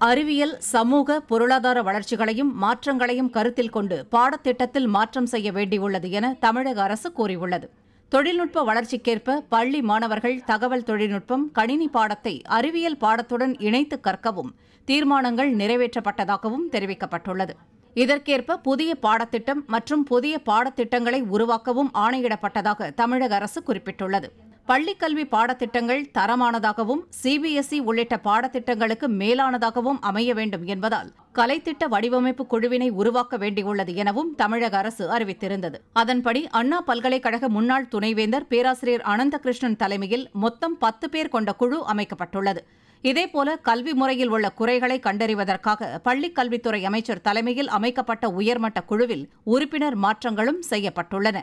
அறிவியல், சமூக, பொருளாதார வளர்ச்சிகளையும் மாற்றங்களையும் கருத்தில் கொண்டு பாடத்திட்டத்தில் மாற்றம் செய்ய வேண்டியுள்ளது என தமிழக அரசு கூறியுள்ளது. தொழில்நுட்ப வளர்ச்சிக்கேற்ப பள்ளி மாணவர்கள் தகவல் தொழில்நுட்பம், கணினி பாடத்தை அறிவியல் பாடத்துடன் இணைத்து கற்கவும் தீர்மானங்கள் நிறைவேற்றப்பட்டதாகவும் தெரிவிக்கப்பட்டுள்ளது. இதற்கேற்ப புதிய பாடத்திட்டம் மற்றும் புதிய பாடத்திட்டங்களை உருவாக்கவும் ஆணையிடப்பட்டதாக தமிழக அரசு குறிப்பிட்டுள்ளது. பள்ளிக்கல்வி பாடத்திட்டங்கள் தரமானதாகவும் சிபிஎஸ்இ உள்ளிட்ட பாடத்திட்டங்களுக்கு மேலானதாகவும் அமைய வேண்டும் என்பதால் கலைத்திட்ட வடிவமைப்பு குழுவினை உருவாக்க வேண்டியுள்ளது எனவும் தமிழக அரசு அறிவித்திருந்தது. அதன்படி அண்ணா பல்கலைக்கழக முன்னாள் துணைவேந்தர் பேராசிரியர் அனந்தகிருஷ்ணன் தலைமையில் மொத்தம் 10 பேர் கொண்ட குழு அமைக்கப்பட்டுள்ளது. இதேபோல கல்வி முறையில் உள்ள குறைகளை கண்டறிவதற்காக பள்ளிக் கல்வித்துறை அமைச்சர் தலைமையில் அமைக்கப்பட்ட உயர்மட்ட குழுவில் உறுப்பினர் மாற்றங்களும் செய்யப்பட்டுள்ளன.